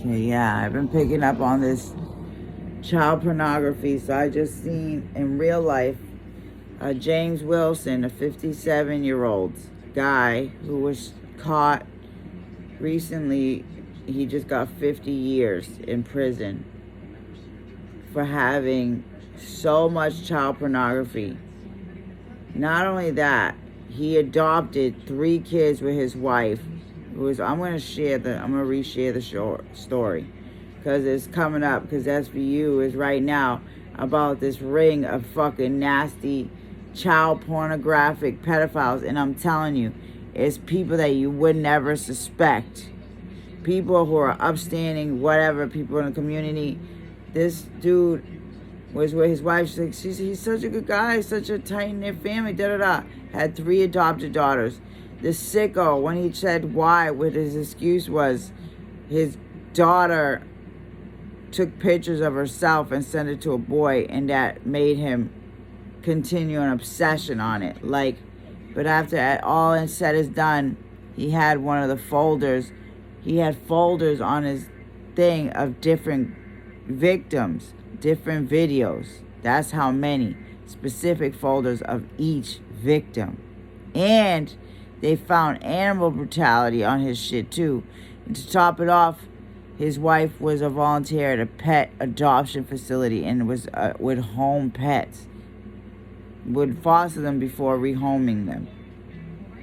Okay, yeah, I've been picking up on this child pornography. So I just seen in real life James Wilson, a 57-year-old guy who was caught recently. He just got 50 years in prison for having so much child pornography. Not only that, he adopted 3 kids with his wife. I'm gonna reshare the short story because it's coming up. Because SVU is right now about this ring of fucking nasty child pornographic pedophiles, and I'm telling you, it's people that you would never suspect. People who are upstanding, whatever, people in the community. This dude was with his wife. She's like, he's such a good guy, such a tight-knit family, da-da-da. Had 3 adopted daughters. The sicko, when he said why, what his excuse was, his daughter took pictures of herself and sent it to a boy, and that made him continue an obsession on it. But after all is said is done, he had one of the folders. He had folders on his thing of different victims, different videos. That's how many specific folders of each victim. And they found animal brutality on his shit too. And to top it off, his wife was a volunteer at a pet adoption facility and was would home pets. Would foster them before rehoming them.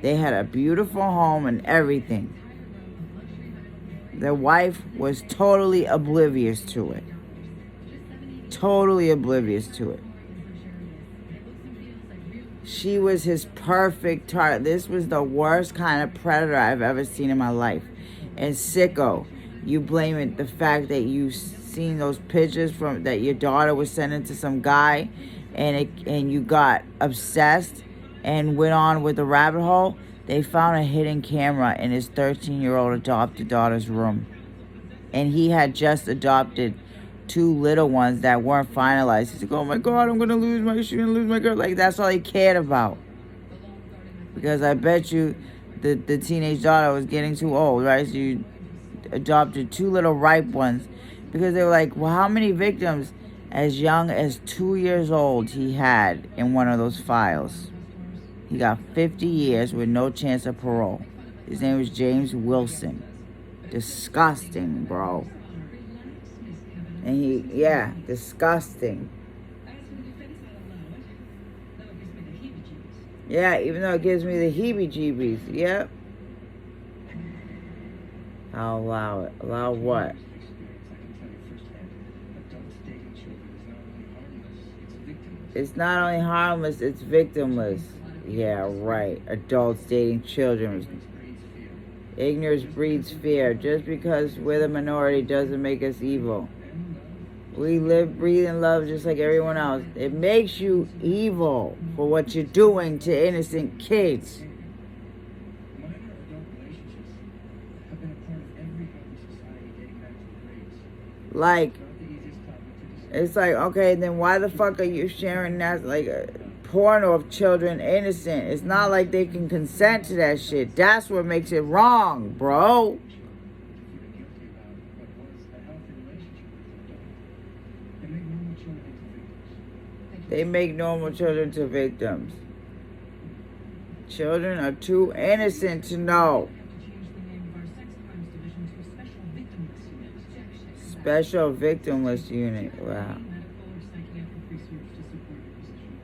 They had a beautiful home and everything. The wife was totally oblivious to it. Totally oblivious to it. She was his perfect target. This was the worst kind of predator I've ever seen in my life. And sicko, you blame it the fact that you seen those pictures from that your daughter was sending to some guy, and you got obsessed and went on with the rabbit hole. They found a hidden camera in his 13-year-old adopted daughter's room, and he had just adopted 2 little ones that weren't finalized. He's like, oh my God, she's gonna lose my girl. Like, that's all he cared about. Because I bet you the teenage daughter was getting too old, right? So you adopted 2 little ripe ones. Because they were like, well, how many victims as young as 2 years old he had in one of those files? He got 50 years with no chance of parole. His name was James Wilson. Disgusting, bro. And disgusting. Yeah, even though it gives me the heebie-jeebies. Yep. I'll allow it. Allow what? It's not only harmless, it's victimless. Yeah, right. Adults dating children. Ignorance breeds fear. Just because we're the minority doesn't make us evil. We live, breathe, and love just like everyone else. It makes you evil for what you're doing to innocent kids. Like, it's like, okay, then why the fuck are you sharing that, porno of children innocent? It's not like they can consent to that shit. That's what makes it wrong, bro. They make normal children to victims. Children are too innocent to know. Special victimless unit. Wow.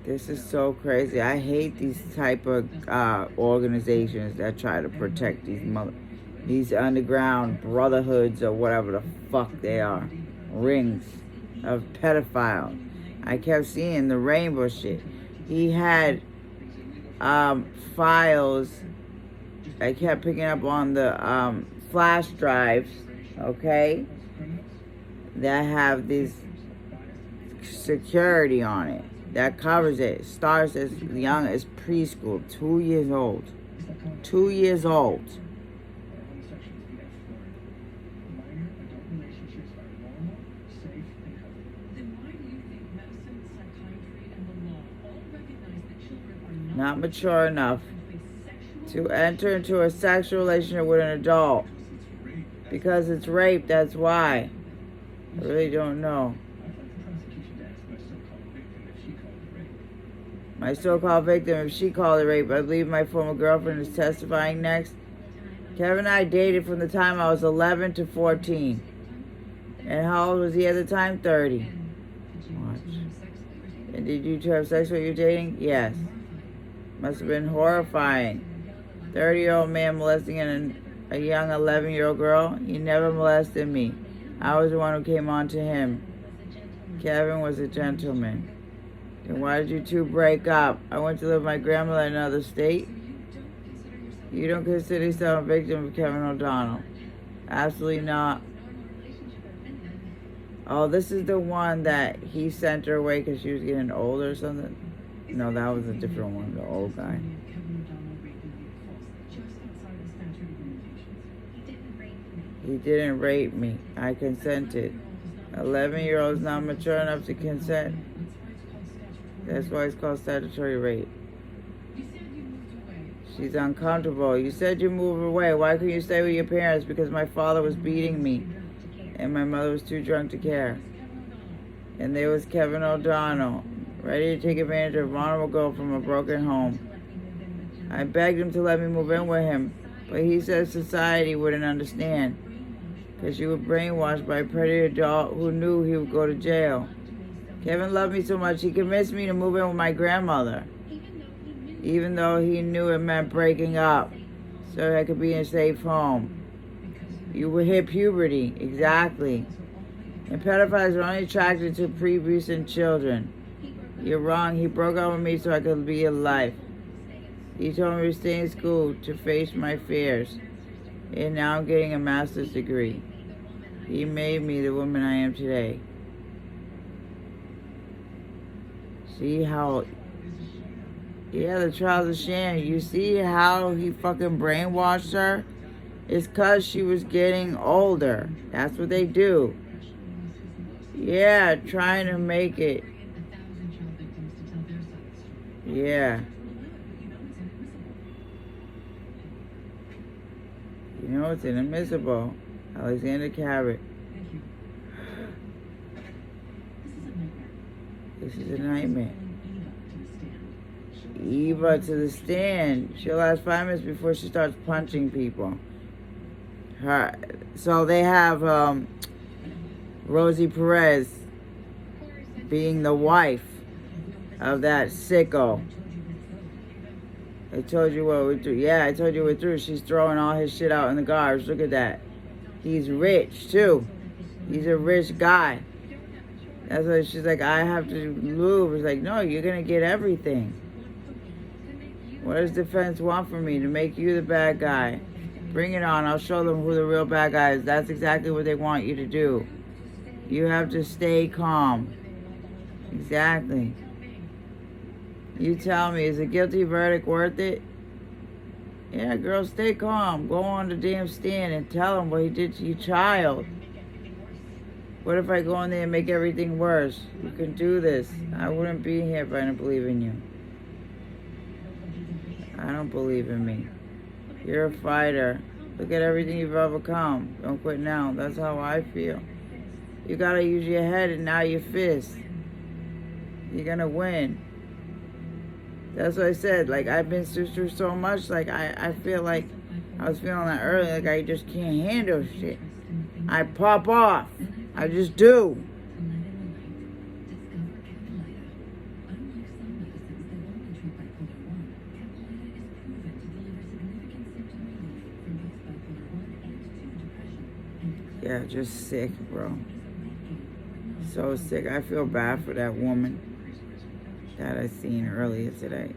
This is so crazy. I hate these type of organizations that try to protect these underground brotherhoods or whatever the fuck they are. Rings of pedophiles. I kept seeing the rainbow shit. He had files. I kept picking up on the flash drives, okay, that have this security on it that covers it. Starts as young as preschool, 2 years old. 2 years old. Not mature enough to enter into a sexual relationship with an adult. Because it's rape, that's why. I really don't know. My so-called victim, if she called it rape, I believe my former girlfriend is testifying next. Kevin and I dated from the time I was 11 to 14. And how old was he at the time? 30. Watch. And did you two have sex while you were dating? Yes. Must have been horrifying. 30-year-old man molesting a young 11-year-old girl. He never molested me. I was the one who came on to him. Kevin was a gentleman. Then why did you two break up? I went to live with my grandmother in another state. You don't consider yourself a victim of Kevin O'Donnell? Absolutely not. Oh, this is the one that he sent her away because she was getting old or something? No, that was a different one, the old guy. He didn't rape me. I consented. 11-year-old's not mature enough to consent. That's why it's called statutory rape. She's uncomfortable. You said you moved away. Why couldn't you stay with your parents? Because my father was beating me. And my mother was too drunk to care. And there was Kevin O'Donnell, ready to take advantage of a vulnerable girl from a broken home. I begged him to let me move in with him, but he said society wouldn't understand, because you were brainwashed by a predator adult who knew he would go to jail. Kevin loved me so much he convinced me to move in with my grandmother, even though he knew it meant breaking up, so I could be in a safe home. You would hit puberty, exactly. And pedophiles are only attracted to prepubescent children. You're wrong. He broke up with me so I could be alive. He told me to stay in school to face my fears. And now I'm getting a master's degree. He made me the woman I am today. See how... Yeah, the trials of shame. You see how he fucking brainwashed her? It's because she was getting older. That's what they do. Yeah, trying to make it. Yeah. You know it's inadmissible. Alexander Cabot. This is a nightmare. Eva to the stand. She'll last 5 minutes before she starts punching people. So they have Rosie Perez being the wife of that sicko. I told you what we're through. Yeah, I told you we're through. She's throwing all his shit out in the garbage. Look at that. He's rich, too. He's a rich guy. That's why she's like, I have to move. It's like, no, you're going to get everything. What does defense want from me? To make you the bad guy. Bring it on. I'll show them who the real bad guy is. That's exactly what they want you to do. You have to stay calm. Exactly. You tell me, is a guilty verdict worth it? Yeah, girl, stay calm. Go on the damn stand and tell him what he did to your child. What if I go in there and make everything worse? You can do this. I wouldn't be here if I didn't believe in you. I don't believe in me. You're a fighter. Look at everything you've overcome. Don't quit now. That's how I feel. You gotta use your head and not your fist. You're gonna win. That's what I said. Like, I've been through so much. Like, I feel like I was feeling that earlier. Like, I just can't handle shit. I pop off. I just do. Yeah, just sick, bro. So sick. I feel bad for that woman that I seen earlier today.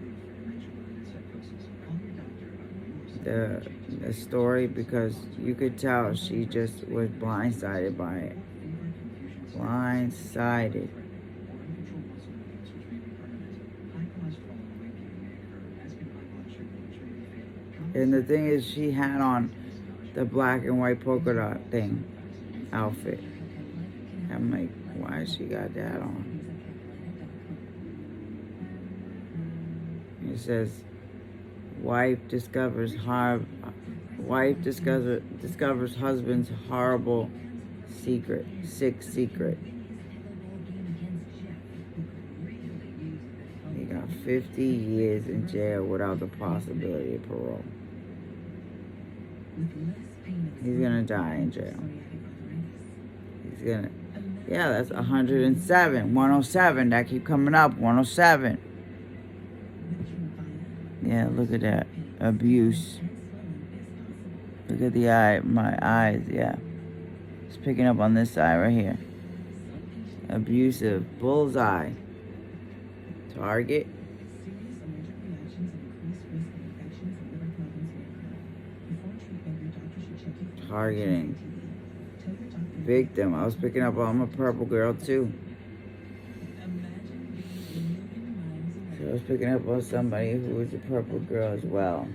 The story, because you could tell she just was blindsided by it. Blindsided. And the thing is, she had on the black and white polka dot thing, outfit. I'm like, why she got that on? It says, wife discovers Wife discovers husband's horrible secret, sick secret. He got 50 years in jail without the possibility of parole. He's gonna die in jail. Yeah, that's 107. 107, that keep coming up, 107. Yeah, look at that. Abuse. Look at the eye, my eyes, yeah. It's picking up on this side right here. Abusive. Bullseye. Target. Targeting. Victim. I was picking up on a purple girl too. So I was picking up on somebody who was a purple girl as well.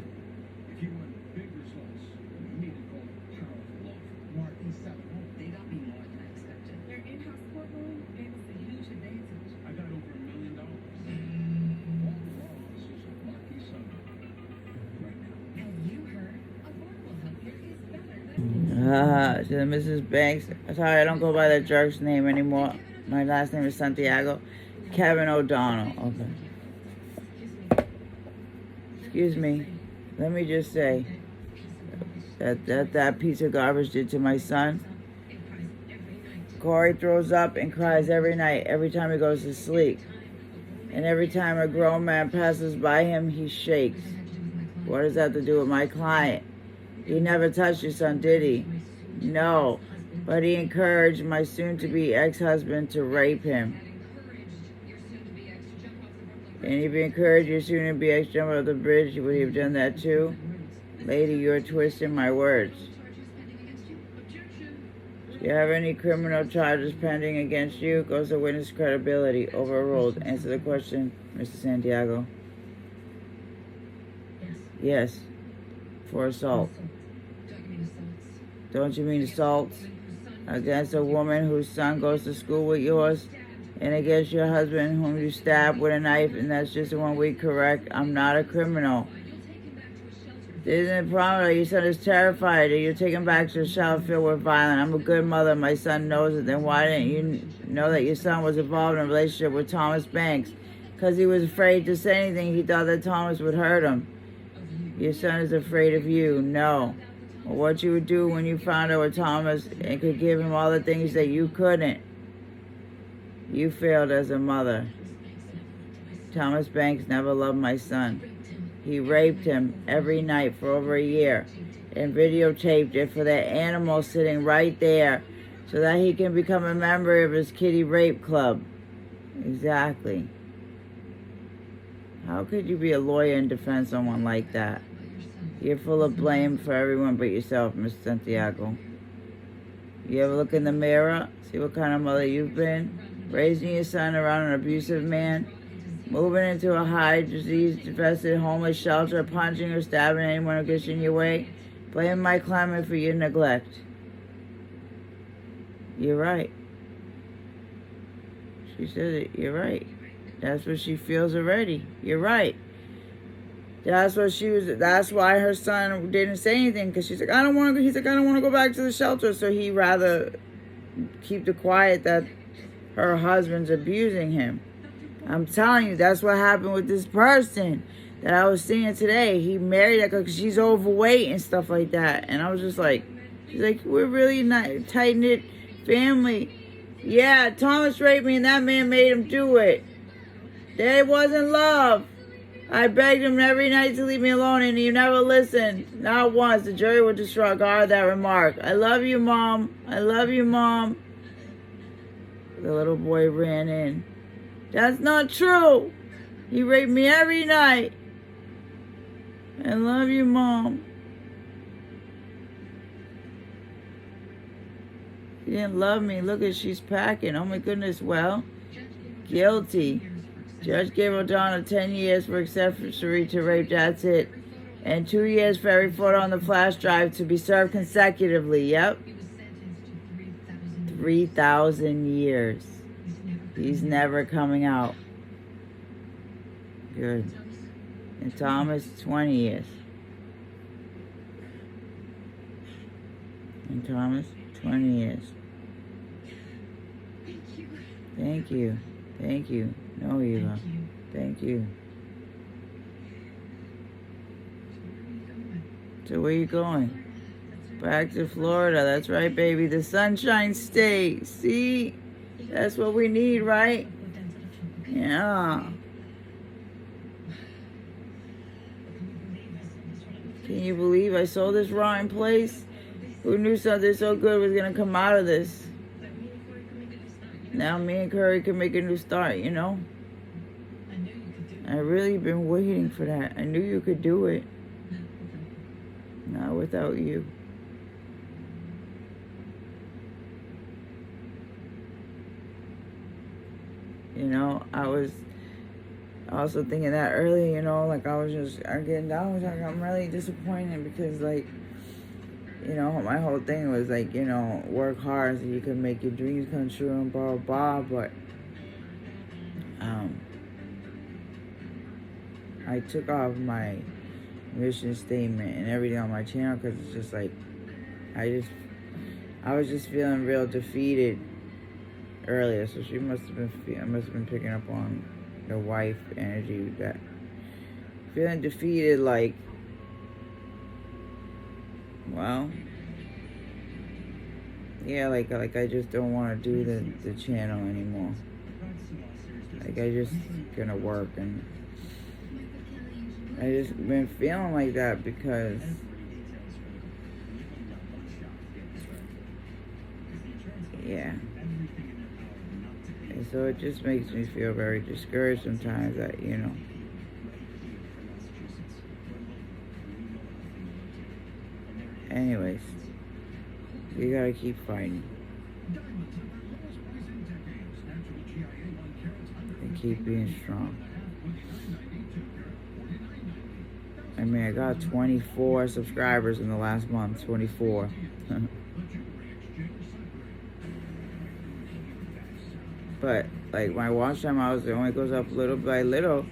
To Mrs. Banks. Sorry, I don't go by that jerk's name anymore. My last name is Santiago. Kevin O'Donnell. Okay. Excuse me. Let me just say that piece of garbage did to my son. Corey throws up and cries every night, every time he goes to sleep. And every time a grown man passes by him, he shakes. What does that have to do with my client? He never touched your son, did he? No, but he encouraged my soon-to-be ex-husband to rape him. And if he encouraged your soon-to-be ex to jump off the bridge, would he have done that too? Lady, you're twisting my words. Do you have any criminal charges pending against you? Goes to witness credibility. Overruled. Answer the question, Mr. Santiago. Yes. For assault. Don't you mean assaults? Against a woman whose son goes to school with yours? And against your husband whom you stabbed with a knife, and that's just 1 week, correct? I'm not a criminal. Isn't it problem that your son is terrified that you're taken back to a shelter filled with violence? I'm a good mother. My son knows it. Then why didn't you know that your son was involved in a relationship with Thomas Banks? Because he was afraid to say anything. He thought that Thomas would hurt him. Your son is afraid of you. No. Or what you would do when you found out with Thomas and could give him all the things that you couldn't. You failed as a mother. Thomas Banks never loved my son. He raped him every night for over a year and videotaped it for that animal sitting right there so that he can become a member of his kitty rape club. Exactly. How could you be a lawyer and defend someone like that? You're full of blame for everyone but yourself, Mr. Santiago. You ever look in the mirror, see what kind of mother you've been? Raising your son around an abusive man? Moving into a high disease-infested homeless shelter, punching or stabbing anyone who gets in your way? Blaming my climate for your neglect. You're right. She said it. You're right. That's what she feels already. You're right. That's why her son didn't say anything, because she's like, I don't want to. He's like, I don't want to go back to the shelter. So he rather keep it quiet that her husband's abusing him. I'm telling you, that's what happened with this person that I was seeing today. He married her because she's overweight and stuff like that. And I was just like, she's like, we're really not tight-knit family. Yeah, Thomas raped me and that man made him do it. There wasn't love. I begged him every night to leave me alone, and he never listened. Not once. The jury would disregard that remark. I love you, Mom. I love you, Mom. The little boy ran in. That's not true. He raped me every night. I love you, Mom. He didn't love me. Look at she's packing. Oh my goodness. Well, guilty. Judge gave O'Donnell 10 years for accessory to rape, that's it. And 2 years for every photo on the flash drive to be served consecutively. Yep. 3,000 years. He's never coming out. Good. And Thomas, 20 years. Thomas? 20 years. Thank you. Thank you. No, Eva. Thank you. So where you going? Back to Florida. That's right, baby. The Sunshine State. See? That's what we need, right? Yeah. Can you believe I sold this rotten place? Who knew something so good was going to come out of this? Now me and Curry can make a new start, you know? I really been waiting for that. I knew you could do it. Not without you. You know, I was also thinking that earlier, you know, like I'm getting down, like I'm really disappointed because, like, you know, my whole thing was like, you know, work hard so you can make your dreams come true and blah, blah, blah, but, I took off my mission statement and everything on my channel because it's just like, I was just feeling real defeated earlier, so I must have been picking up on the wife energy, that feeling defeated, like, well, yeah, like I just don't want to do the channel anymore. Like, I just gonna work, and I just been feeling like that because yeah. And so it just makes me feel very discouraged sometimes that, you know, anyways, you gotta keep fighting and keep being strong. I mean, I got 24 subscribers in the last month. 24. But, like, my watch time hours, it only goes up little by little.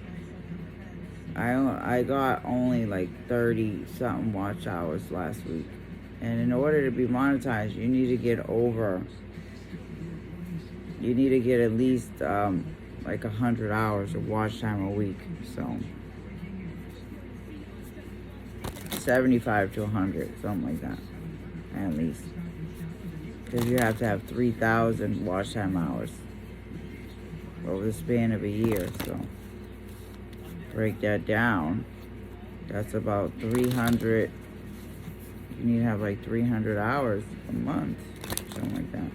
I got only like 30 something watch hours last week. And in order to be monetized, you need to get at least like 100 hours of watch time a week. So 75 to 100, something like that, at least. Because you have to have 3,000 watch time hours over the span of a year. So break that down. That's about 300. You need to have like 300 hours a month, something like that.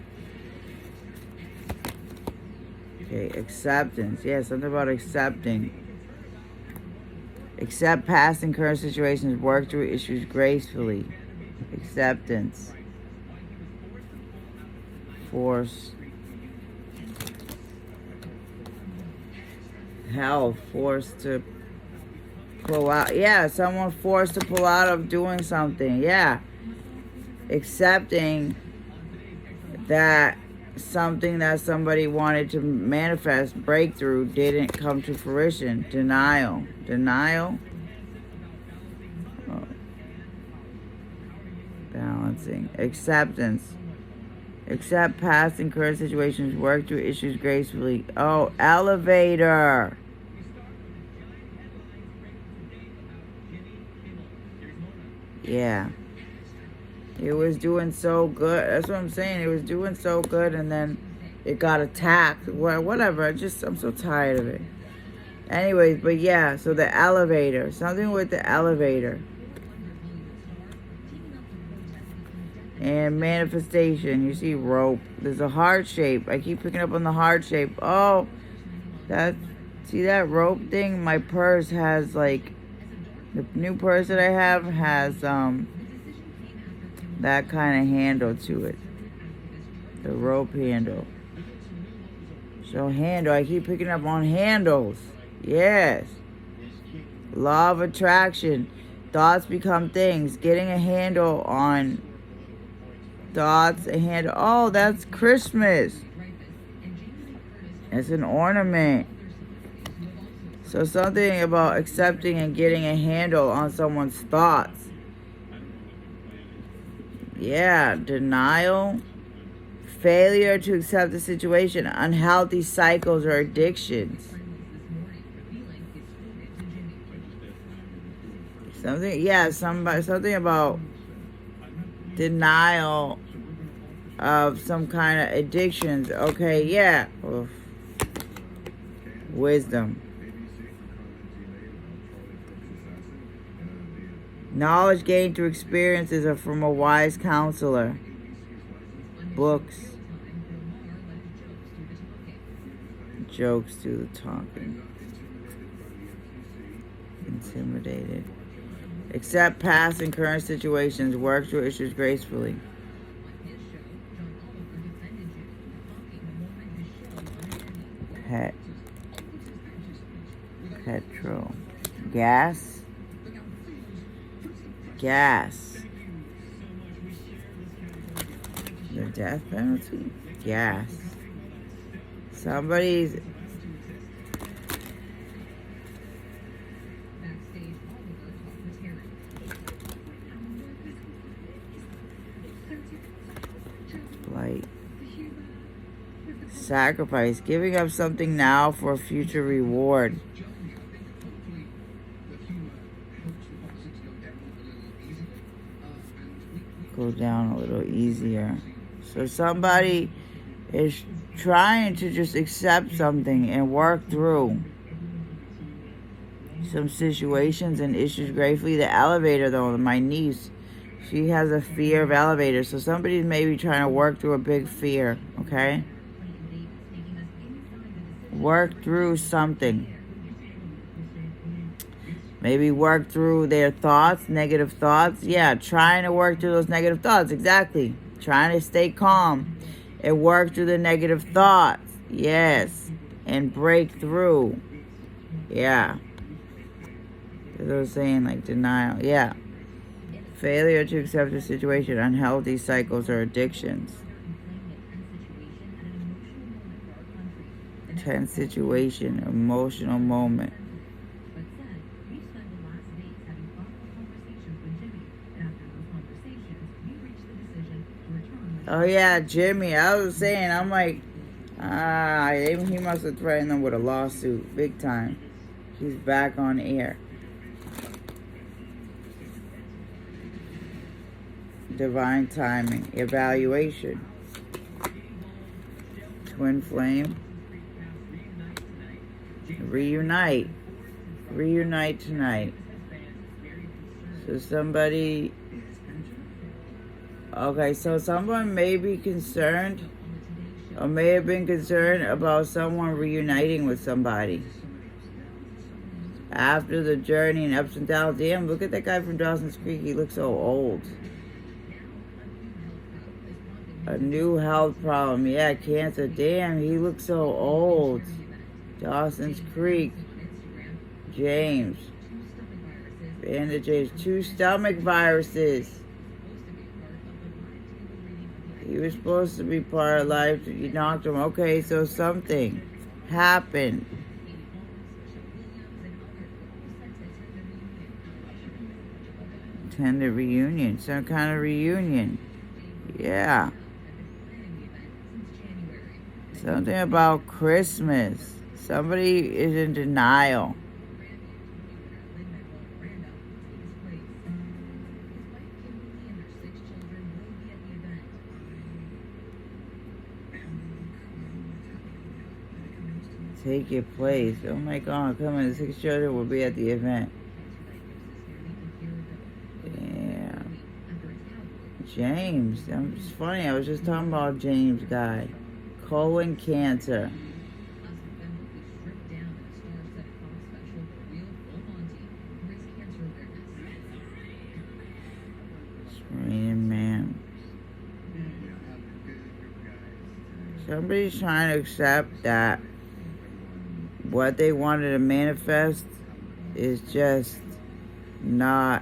Okay, acceptance. Yeah, something about accepting. Accept past and current situations. Work through issues gracefully. Acceptance. Force. Hell, forced to pull out. Yeah, someone forced to pull out of doing something. Yeah. Accepting that something that somebody wanted to manifest, breakthrough, didn't come to fruition. Denial. Denial. Oh. Balancing. Acceptance. Accept past and current situations. Work through issues gracefully. Oh, elevator. Yeah. It was doing so good. That's what I'm saying. It was doing so good, and then it got attacked. Whatever. I'm so tired of it. Anyways, but yeah, so the elevator. Something with the elevator. And manifestation. You see rope. There's a heart shape. I keep picking up on the heart shape. Oh, see that rope thing? My purse has, like, the new purse that I have has that kind of handle to it. The rope handle. So handle. I keep picking up on handles. Yes. Law of attraction. Thoughts become things. Getting a handle on thoughts, a handle. Oh, that's Christmas. It's an ornament. So something about accepting and getting a handle on someone's thoughts. Yeah, denial, failure to accept the situation, unhealthy cycles or addictions. Something about denial of some kind of addictions. Okay, yeah. Oof. Wisdom. Knowledge gained through experiences or from a wise counselor. Books. Jokes do the talking. Intimidated. Accept past and current situations. Work through issues gracefully. Petrol. Gas. The death penalty? Gas. Somebody's... Blight. Sacrifice. Giving up something now for a future reward. Go down a little easier. So somebody is trying to just accept something and work through some situations and issues gratefully. The elevator, though, my niece, she has a fear of elevators. So somebody's maybe trying to work through a big fear, okay? Work through something. Maybe work through their thoughts, negative thoughts. Yeah, trying to work through those negative thoughts. Exactly. Trying to stay calm and work through the negative thoughts. Yes. And break through. Yeah. Because I was saying, like, denial. Yeah. Failure to accept the situation, unhealthy cycles or addictions. Tense situation, emotional moment. Oh yeah, Jimmy. I was saying, I'm like, he must have threatened them with a lawsuit, big time. He's back on air. Divine timing, evaluation. Twin flame. Reunite tonight. So somebody... Okay, so someone may be concerned or may have been concerned about someone reuniting with somebody after the journey and ups and downs. Damn, look at that guy from Dawson's Creek. He looks so old. A new health problem. Yeah, cancer. Damn, he looks so old. Dawson's Creek. James. Bandages. 2 stomach viruses. He was supposed to be part of life. You knocked him. Okay, so something happened. Intended reunion. Some kind of reunion. Yeah. Something about Christmas. Somebody is in denial. Take your place. Oh my God, come on, the 6 children will be at the event. Yeah. James. It's funny, I was just talking about James guy. Colon cancer. Screen man. Somebody's trying to accept that what they wanted to manifest is just not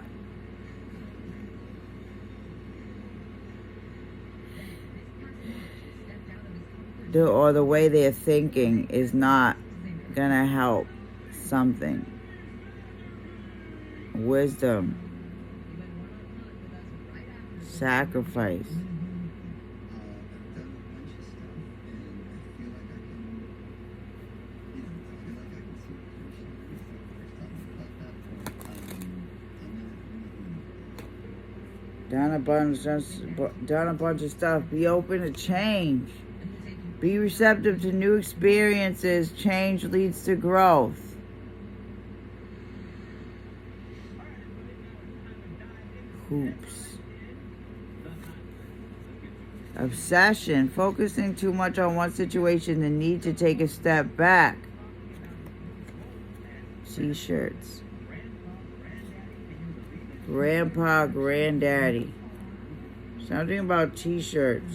the way they're thinking is not gonna help something. Wisdom. Sacrifice. Done a bunch of stuff. Be open to change. Be receptive to new experiences. Change leads to growth. Hoops. Obsession. Focusing too much on one situation. The need to take a step back. T-shirts. Grandpa, granddaddy. Something about t-shirts.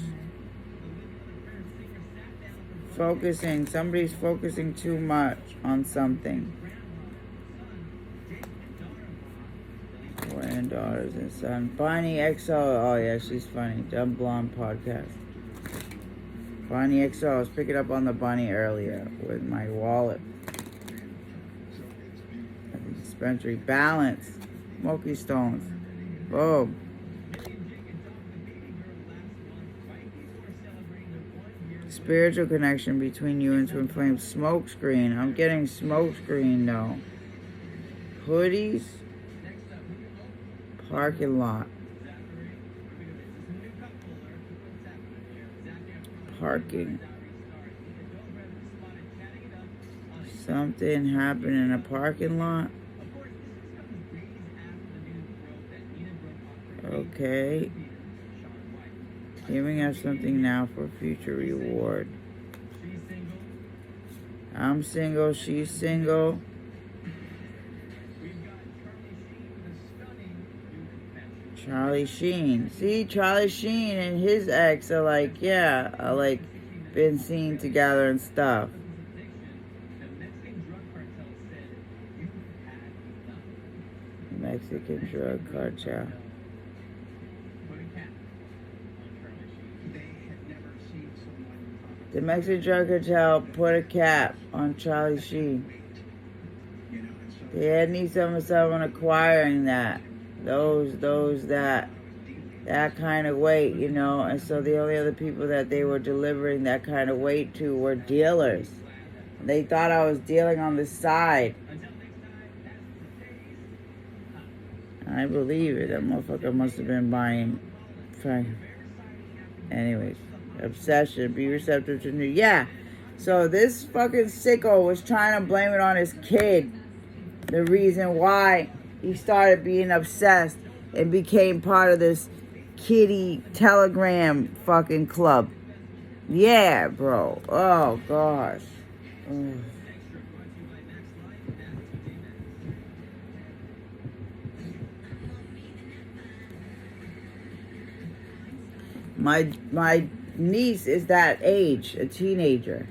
Focusing. Somebody's focusing too much on something. Granddaughters and son. Bonnie XO. Oh yeah, she's funny. Dumb Blonde podcast. Bonnie XO. I was picking up on the bunny earlier with my wallet. Dispensary. Balance. Smoky Stones. Boom. Spiritual connection between you and Twin Flame. Smoke screen. I'm getting smoke screen though. Hoodies. Parking lot. Parking. Something happened in a parking lot. Okay. Giving us something now for future reward. I'm single, she's single. Charlie Sheen. See, Charlie Sheen and his ex are like, yeah, are like been seen together and stuff. Mexican drug cartel. The Mexican drug cartel put a cap on Charlie Sheen. They had need someone acquiring that. That kind of weight, you know. And so the only other people that they were delivering that kind of weight to were dealers. They thought I was dealing on the side. I believe it. That motherfucker must have been buying. Anyways. Obsession. Be receptive to new. Yeah. So this fucking sicko was trying to blame it on his kid. The reason why he started being obsessed and became part of this kiddie Telegram fucking club. Yeah, bro. Oh, gosh. Ugh. My niece is that age, a teenager.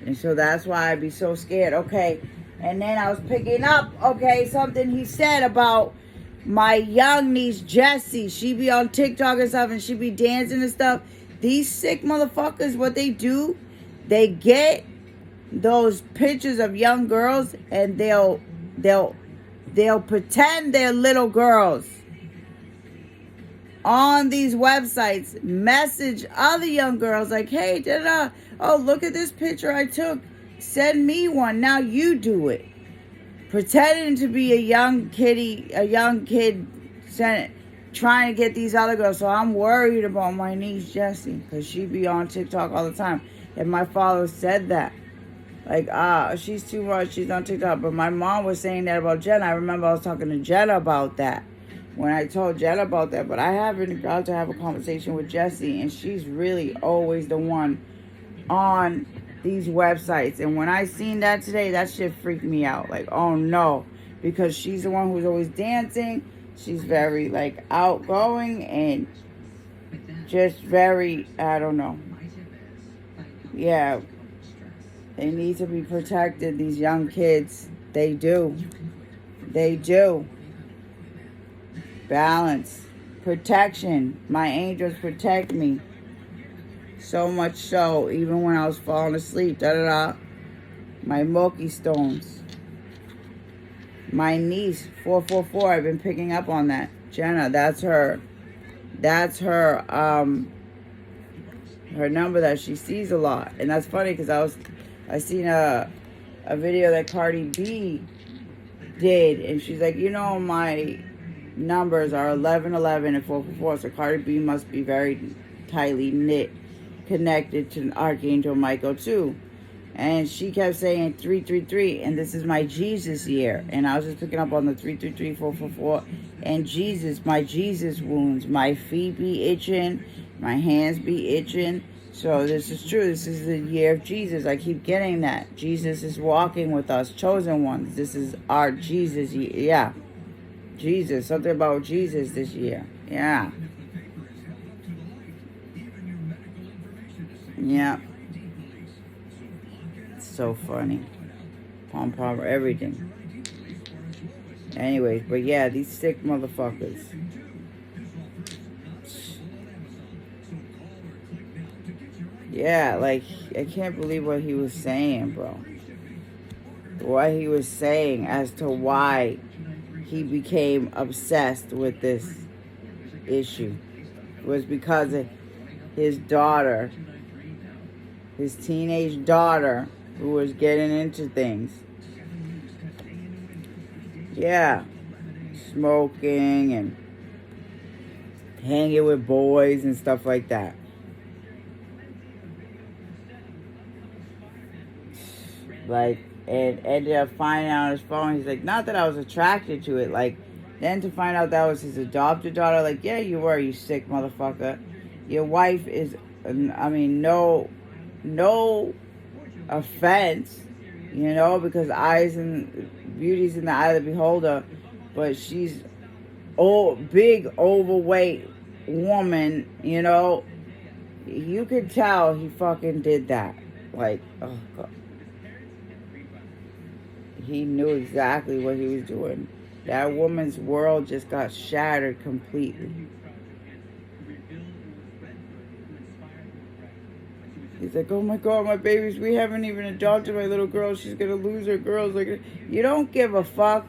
And so that's why I'd be so scared. Okay. And then I was picking up, something he said about my young niece, Jessie. She be on TikTok and stuff, and she be dancing and stuff. These sick motherfuckers, what they do, they get those pictures of young girls, and they'll pretend they're little girls on these websites, message other young girls like, hey, oh, look at this picture I took. Send me one. Now you do it. Pretending to be a young kid trying to get these other girls. So I'm worried about my niece, Jessie, because she be on TikTok all the time. And my father said that. Like, she's too much. She's on TikTok. But my mom was saying that about Jenna. I remember I was talking to Jenna about that. When I told Jenna about that. But I haven't got to have a conversation with Jessie. And she's really always the one on these websites. And when I seen that today, that shit freaked me out. Like, oh no. Because she's the one who's always dancing. She's very, like, outgoing and just very, I don't know. Yeah. They need to be protected, these young kids. They do. They do. Balance. Protection. My angels protect me. So much so, even when I was falling asleep, my Moki stones. My niece, 444, I've been picking up on that. Jenna, that's her. That's her number that she sees a lot. And that's funny because I seen a video that Cardi B did, and she's like, you know, my numbers are 1111 and 444, so Cardi B must be very tightly knit, connected to Archangel Michael too. And she kept saying 333, and this is my Jesus year. And I was just picking up on the 333, 444, and Jesus, my Jesus wounds. My feet be itching, my hands be itching. So this is true. This is the year of Jesus. I keep getting that. Jesus is walking with us, chosen ones. This is our Jesus year. Yeah. Jesus. Something about Jesus this year. Yeah. Yeah. So funny. Palm Palmer, everything. Anyways, but yeah, these sick motherfuckers. Yeah, like, I can't believe what he was saying, bro. What he was saying as to why he became obsessed with this issue was because of his daughter, his teenage daughter, who was getting into things. Yeah. Smoking and hanging with boys and stuff like that. Like, and ended up finding out on his phone, he's like, not that I was attracted to it, like, then to find out that was his adopted daughter, like, yeah, you were, you sick motherfucker. Your wife is, I mean, no offense, you know, because eyes and beauty's in the eye of the beholder, but she's big, overweight woman, you know. You could tell he fucking did that. Like, oh God. He knew exactly what he was doing. That woman's world just got shattered completely. He's like, oh my God, my babies, we haven't even adopted my little girl. She's going to lose her girls. Like, you don't give a fuck.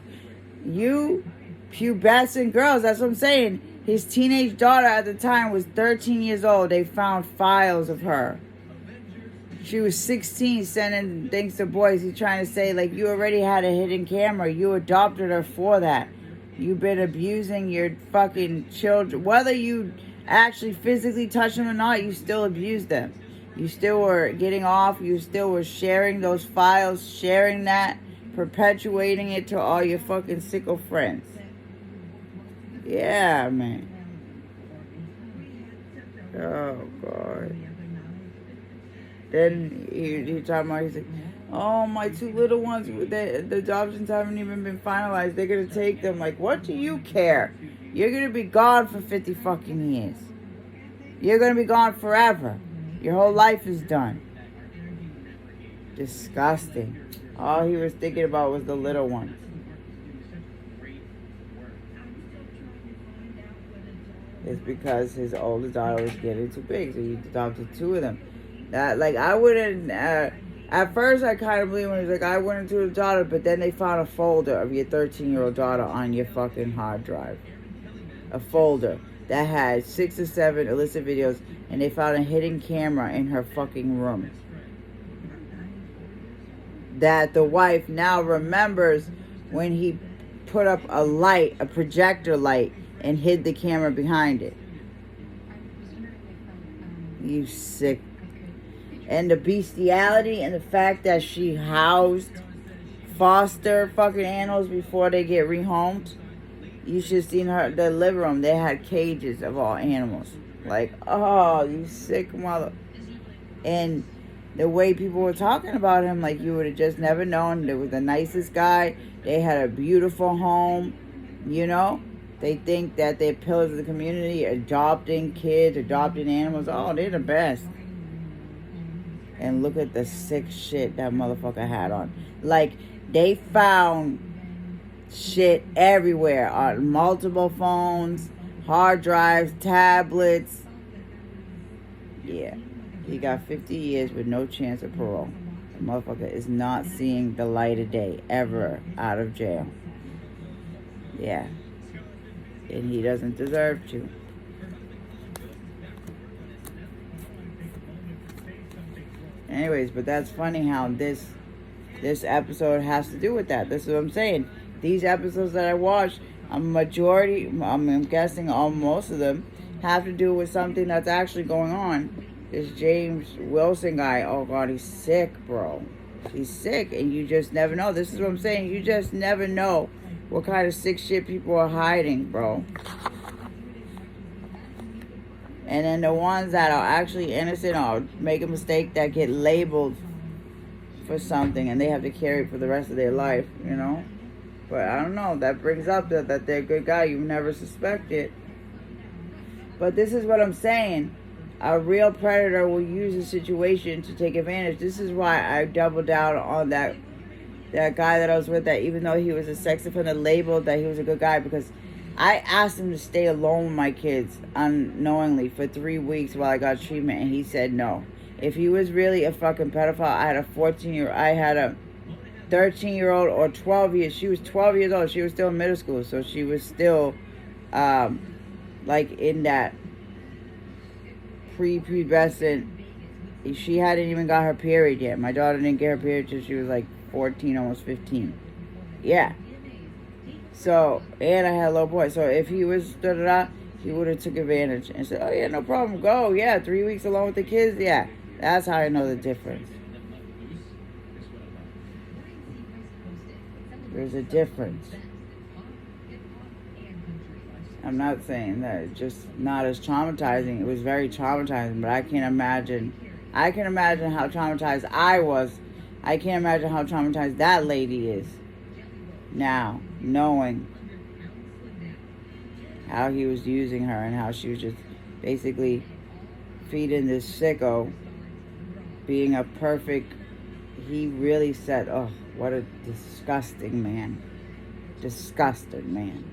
You pubescent girls, that's what I'm saying. His teenage daughter at the time was 13 years old. They found files of her. She was 16 sending things to boys. He's trying to say, like, you already had a hidden camera. You adopted her for that. You've been abusing your fucking children. Whether you actually physically touch them or not, you still abused them. You still were getting off. You still were sharing those files, sharing that, perpetuating it to all your fucking sicko friends. Yeah, man. Oh, God. Then he talking about, he's like, oh, my two little ones, the adoptions haven't even been finalized. They're going to take them. Like, what do you care? You're going to be gone for 50 fucking years. You're going to be gone forever. Your whole life is done. Disgusting. All he was thinking about was the little ones. It's because his older daughter was getting too big, so he adopted two of them. That, like, I wouldn't, at first I kind of believed when he was like, I went into his daughter, but then they found a folder of your 13-year-old daughter on your fucking hard drive. A folder that had 6 or 7 illicit videos, and they found a hidden camera in her fucking room. That the wife now remembers when he put up a light, a projector light, and hid the camera behind it. You sick. And the bestiality and the fact that she housed foster fucking animals before they get rehomed. You should have seen the living room. They had cages of all animals. Like, oh, you sick mother. And the way people were talking about him, like, you would have just never known. They were the nicest guy. They had a beautiful home, you know. They think that they're pillars of the community, adopting kids, adopting animals. Oh, they're the best. And look at the sick shit that motherfucker had on. Like, they found shit everywhere on multiple phones, hard drives, tablets. Yeah. He got 50 years with no chance of parole. The motherfucker is not seeing the light of day ever out of jail. Yeah. And he doesn't deserve to. Anyways, but that's funny how this episode has to do with that. This is what I'm saying. These episodes that I watched, I'm guessing most of them, have to do with something that's actually going on. This James Wilson guy, oh God, he's sick, bro. He's sick, and you just never know. This is what I'm saying. You just never know what kind of sick shit people are hiding, bro. And then the ones that are actually innocent or make a mistake that get labeled for something and they have to carry it for the rest of their life, you know? But I don't know. That brings up that they're a good guy. You never suspect it. But this is what I'm saying. A real predator will use a situation to take advantage. This is why I doubled down on that guy that I was with, that even though he was a sex offender, labeled that he was a good guy, because I asked him to stay alone with my kids unknowingly for 3 weeks while I got treatment, and he said no. If he was really a fucking pedophile, I had a 13-year-old or 12 years. She was 12 years old. She was still in middle school, so she was still like in that prepubescent. She hadn't even got her period yet. My daughter didn't get her period till she was like 14, almost 15. Yeah. So, and I had a little boy. So if he was he would have took advantage and said, oh yeah, no problem, go. Yeah, 3 weeks alone with the kids. Yeah, that's how I know the difference. There's a difference. I'm not saying that it's just not as traumatizing. It was very traumatizing, but I can imagine how traumatized I was. I can't imagine how traumatized that lady is now, knowing how he was using her and how she was just basically feeding this sicko, being a perfect, he really said, oh, what a disgusting man. Disgusting man.